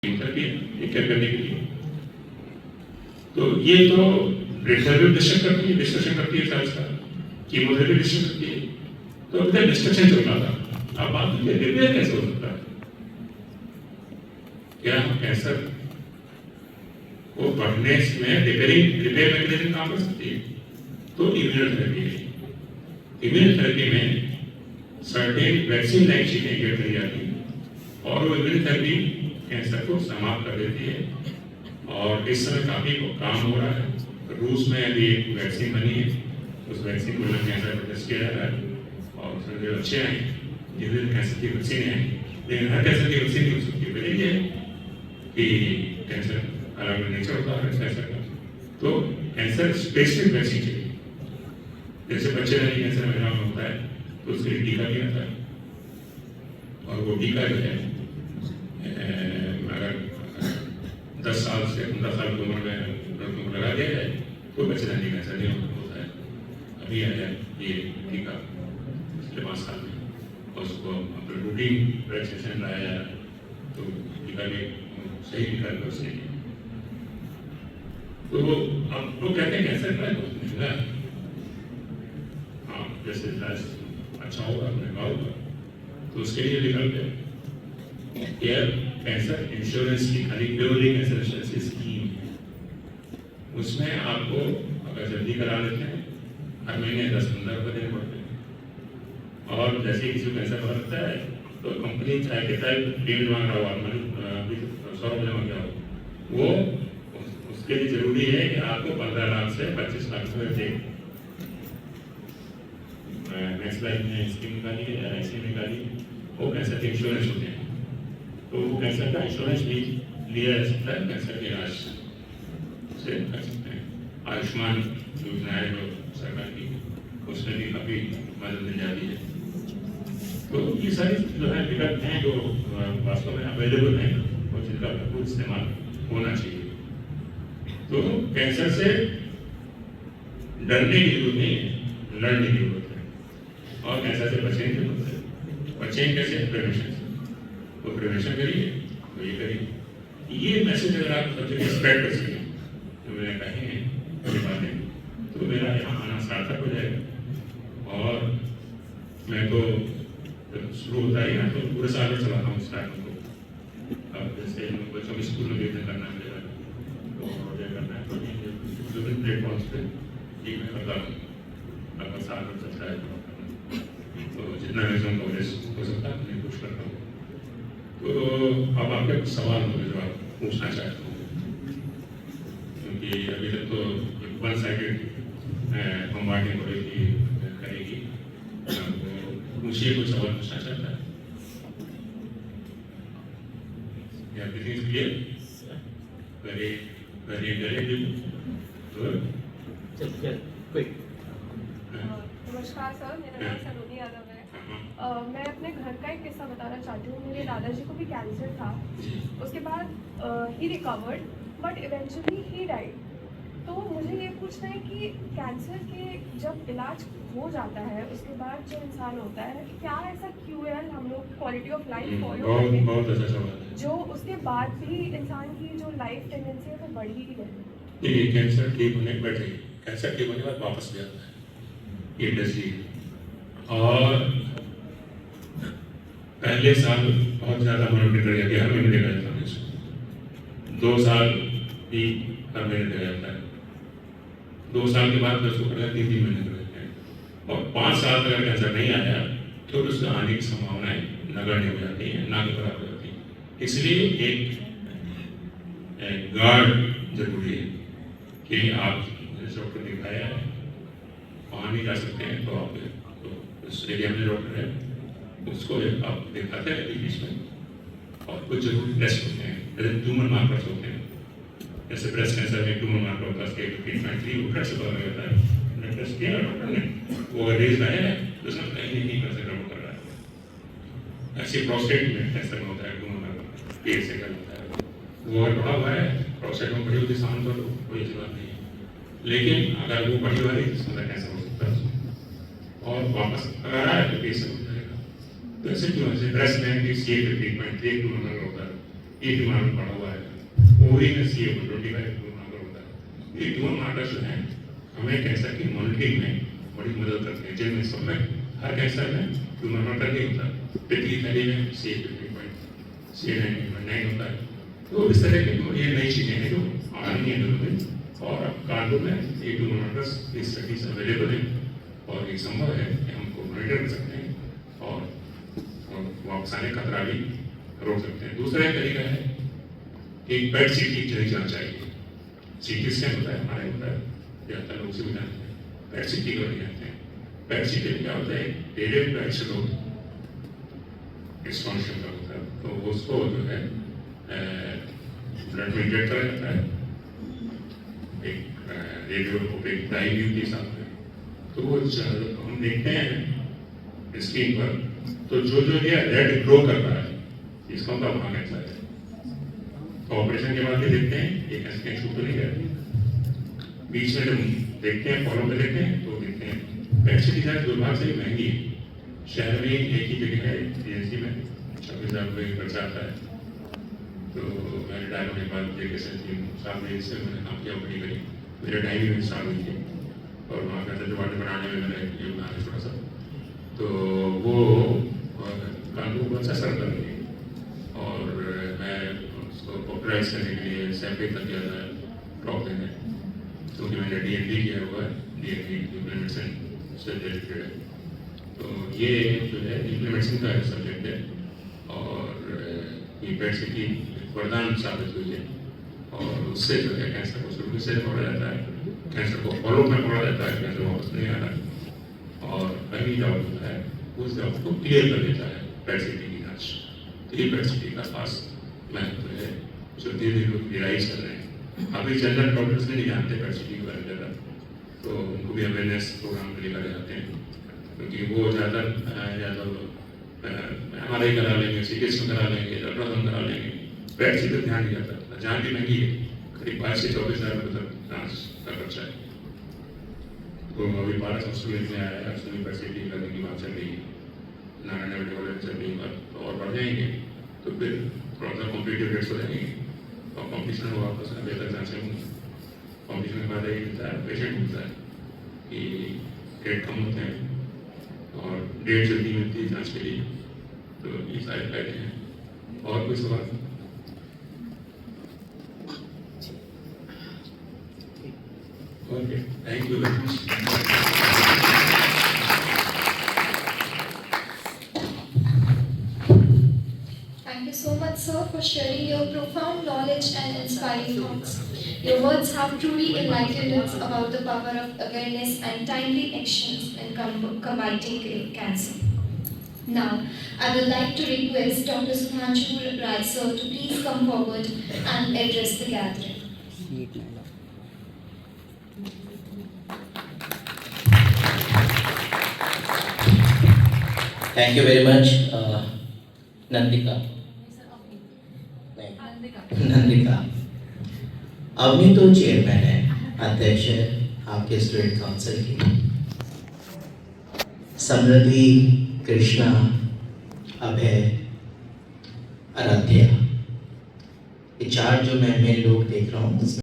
Chemotherapy ये क्या करने के लिए। तो ये तो रेडियोथेरेपी डिस्कशन करती है साइंस का, कीमोथेरेपी डिस्कशन करती है। तो अभी तक डिस्कशन चल रहा था, अब बात रिपेयर कैसे हो सकता है? क्या कैंसर को बढ़ने में रिपेयर मैकेनिज्म काम कर सकती है? तो इम्यूनोथेरेपी है। इम्यूनोथेरेपी में सर्टेन वैक्सीन लाइक चीजें क्रिएट करी जाती है और वो इम्यूनोथेरेपी कैंसर को समाप्त कर देती है। और इस समय काफी काम हो रहा है। रूस में अभी एक वैक्सीन बनी है, उस वैक्सीन को लंग कैंसर पर टेस्ट किया जा रहा है और उसमें जो अच्छे आए जिनमें कैंसर की वैक्सीन है, लेकिन हर कैंसर की वैक्सीन नहीं हो सकती। वजह ये है कि कैंसर अलग अलग नेचर होता है कैंसर का। तो कैंसर स्पेसिफिक वैक्सीन चाहिए। जैसे बच्चे में कैंसर महिलाओं में होता है तो उसके लिए टीका दिया जाता है और वो टीका जो है अगर 10 साल से 15 साल की उम्र में लड़कों को लगा दिया जाए तो बच्चे जाने कैंसर नहीं होता है। अभी आया ये टीका पिछले 5 साल में और उसको अपने रूटीन वैक्सीनेशन लाया जा रहा है। तो टीका भी सही टीका है उसने। तो अब लोग कहते हैं कैंसर का बहुत महंगा है। हाँ, जैसे इलाज अच्छा होगा महंगा होगा तो उसके लिए विकल्प है एयर कैंसर इंश्योरेंस की, खाली प्योरली कैंसर इंश्योरेंस स्कीम है। उसमें आपको अगर जल्दी करा लेते हैं हर महीने 10-15 रुपये देने पड़ते हैं। और जैसे ही किसी को कैंसर पता लगता है तो कंपनी चाहे कितना पेमेंट मांग रहा हो, 100 रुपये मांग रहा हो, वो उसके लिए जरूरी है कि आपको 15 लाख से 25 लाख रुपये दे। नेक्स्ट लाइफ में स्कीम निकाली है या ऐसी निकाली, वो कैंसर के इंश्योरेंस होते हैं। तो वो कैंसर का इंश्योरेंस भी लिया जा सकता है, कैंसर के इलाज से कर सकते हैं। आयुष्मान योजना है जो सरकार की, उसमें भी काफ़ी मदद मिल जाती है। तो ये सारी जो है विकल्प हैं जो वास्तव में अवेलेबल हैं और जिनका भरपूर इस्तेमाल होना चाहिए। तो कैंसर से डरने की जरूरत नहीं है, लड़ने की जरूरत है। और कैंसर से बचने की जरूरत है। बचें कैसे? प्रिवेंशन से। तो प्रिवेंशन करिए, तो ये करिए। ये मैसेज अगर आप सब जगह स्प्रेड कर सकें जो मैंने कहे हैं ये बातें, तो मेरा यहाँ आना सार्थक हो जाएगा। और मैं तो शुरू होता ही ना तो पूरे साल में चलाता हूँ स्टार्ट को। अब जैसे बच्चों के स्कूल में भी करना मिलेगा तो करना है तो विभिन्न प्लेटफॉर्म्स पे ये मैं करता हूँ। लगभग साल में चलता है तो जितना मैक्सिमम कवरेज हो सकता है मैं कुछ करता हूँ। तो अब आपके कुछ सवाल होंगे जो आप पूछना चाहते हो, क्योंकि अभी तक तो वन साइडेड बम्बार्डिंग हो रही थी करेगी। तो पूछिए, कुछ सवाल पूछना चाहता है? Everything is clear? Very intelligent. Good. quick. नमस्कार सर, मेरा नाम सलोनी यादव है। मैं अपने घर का एक किस्सा बताना चाहती हूँ। मेरे दादाजी को भी कैंसर था, उसके बाद he recovered but eventually he died. तो मुझे ये पूछना है कि कैंसर के जब इलाज हो जाता है उसके बाद जो इंसान होता है, क्या ऐसा QL हम लोग क्वालिटी ऑफ लाइफ फॉलो करते हैं बहुत अच्छा सवाल है। जो उसके बाद भी इंसान की जो लाइफ टेंडेंसी है वो बढ़ ही रहे? देखिए, कैंसर ठीक होने के बाद कैंसर ठीक होने के बाद वापस भी आता है ये डिजीज। और पहले साल बहुत ज़्यादा मॉनिटर कर जाती है, हर महीने देखा जाता है इसको। 2 साल भी हर महीने देखा जाता है। 2 साल के बाद उसको कर 3-3 महीने कर देते हैं। और 5 साल तक अगर कैंसर नहीं आया तो उसके आने की संभावनाएं नगण्य हो जाती हैं, ना के बराबर होती है। इसलिए एक गार्ड जरूरी है कि आप डॉक्टर दिखाया है वहाँ नहीं जा सकते हैं तो आप उस एरिया में डॉक्टर है उसको आप दिखाते हैं बीच में। और कुछ जरूरी टेस्ट होते हैं, जैसे ट्यूमर मार्कर्स होते हैं। जैसे ब्रेस्ट कैंसर में ट्यूमर मार्कर होता है, उसके 15.3 उठा से पता लगता है। टेस्ट किया डॉक्टर ने, वो अगर रेज आया है तो उसमें कहीं नहीं कर सकता कर रहा है। ऐसे प्रोस्टेट में कैंसर में होता है ट्यूमर मार्कर, पेट से कर होता है। वो अगर बढ़ा हुआ है प्रोस्टेट में बड़ी होती सामान तो कोई ऐसी बात नहीं है। लेकिन अगर वो बड़ी वाली तो उसमें कैंसर हो सकता है और वापस अगर आया तो पेट से हो जाएगा। तो ऐसे क्यों? ब्रेस्ट में भी 8.3 ट्यूमर होता है ये ट्यूमर पड़ा हुआ है, ओवरी में CA125 ट्यूमर होता है। ये ट्यूमर मार्कर्स जो हैं हमें कैंसर की मॉनिटरिंग में बड़ी मदद करते हैं, जिनमें सब में हर कैंसर में ट्यूमर मार्कर नहीं होता है। पिछली थैली में CA19 होता है। तो इस तरह की ये नई चीज़ें हैं जो आ रही हैं लोगों और अब कानपुर में ये ट्यूमर मार्कर्स की स्टडीज अवेलेबल हैं और ये संभव है कि हमको मॉनिटर कर सकते हैं और वापस आने का खतरा भी रोक सकते हैं। दूसरा एक तरीका है कि पेट CT चली जाना चाहिए। CT स्कैन होता है, हमारे होता है, ज़्यादातर लोग से भी जानते हैं, पेट CT को नहीं जानते हैं। पेट CT क्या होता है, डेढ़ पेट से लोग एक्सपांशन का होता है, तो उसको जो है ब्लड में इंजेक्ट करा जाता है एक रेडियो ओपेक डाई के साथ में। तो वो हम देखते हैं स्क्रीन पर, तो जो जो ये रेड ग्रो कर रहा है इसका मतलब वहाँ कैंसर है। तो ऑपरेशन के बाद भी देखते हैं ये कैंसर छूट तो नहीं रहती, बीच में जब देखते हैं फॉलो पे देखते हैं तो देखते हैं पेट CT जांच दुर्भाग्य से महंगी है। शहर में एक ही जगह है DNC में 26,000 रुपये की खर्चा आता है। तो मैंने रिटायर होने के बाद JK साहब ने इससे मैंने काम किया, बड़ी करी, मेरे टाइम में स्टार्ट हुई थी और वहाँ का डिपार्टमेंट बनाने में मैंने योगदान है थोड़ा सा। तो वो कानून को अच्छा सर कर रही और मैं उसको पॉपुलराइज करने के लिए सेपरेट कर दिया था टॉप देने, क्योंकि मैंने DND किया हुआ है, DND इम्प्लीमेंटेशन से रिलेटेड है। तो ये जो है इम्प्लीमेंटेशन का सब्जेक्ट है और ये पेट CT वरदान साबित हुई है और उससे जो है कैंसर को शुरू से पकड़ा जाता है, कैंसर को फॉलो में पकड़ा जाता है, कैंसर वापस नहीं आ रहा है और पहली डाउट होता है उस डाउट को क्लियर कर देता है पेट CT की जाँच। तो ये पेट CT का खास महत्व है जो धीरे धीरे लोग रियलाइज कर रहे हैं। अभी जनरल डॉक्टर्स नहीं जानते पेट CT के बारे में ज़्यादा, तो उनको भी अवेयरनेस प्रोग्राम के लिए लगाए जाते हैं, क्योंकि वो ज़्यादा हमारे ही करा लेंगे, CT स्कैन करा लेंगे, अल्ट्रासाउंड करा लेंगे, पेट CT पर ध्यान नहीं जाता। जाँच भी महंगी है, करीब 22 से 24,000 रुपये तक जाँच का खर्चा है। तो अभी 12 हॉस्पिटल में आया है, उसमें पेट CT करने की बात चल रही है, नारायण मेडिकल कॉलेज चल रही है, तो और बढ़ जाएंगे तो फिर थोड़ा सा कॉम्पिटिटिव रेट्स हो जाएंगे और कॉम्पिटिशन होगा, आपस में बेहतर जाँचें होंगी। कॉम्पिटिशन के बाद यही मिलता है, पेशेंट मिलता है कि रेट कम होते हैं और डेट जल्दी मिलती है जांच के लिए। तो ये सारे फायदे हैं। और कोई सवाल? Okay, thank you very much. Thank you so much, sir, for sharing your profound knowledge and inspiring thoughts. Your words have truly enlightened us about the power of awareness and timely actions in combating cancer. Now, I would like to request Dr. Sudhanshu Rai, sir, to please come forward and address the gathering. Thank you very much, Nandika. Nandika Avani तो chairman है, अध्यक्ष है आपके student council की। समृद्धि, कृष्णा, अभय, आराध्या, ये चार जो मैं लोग देख रहा हूँ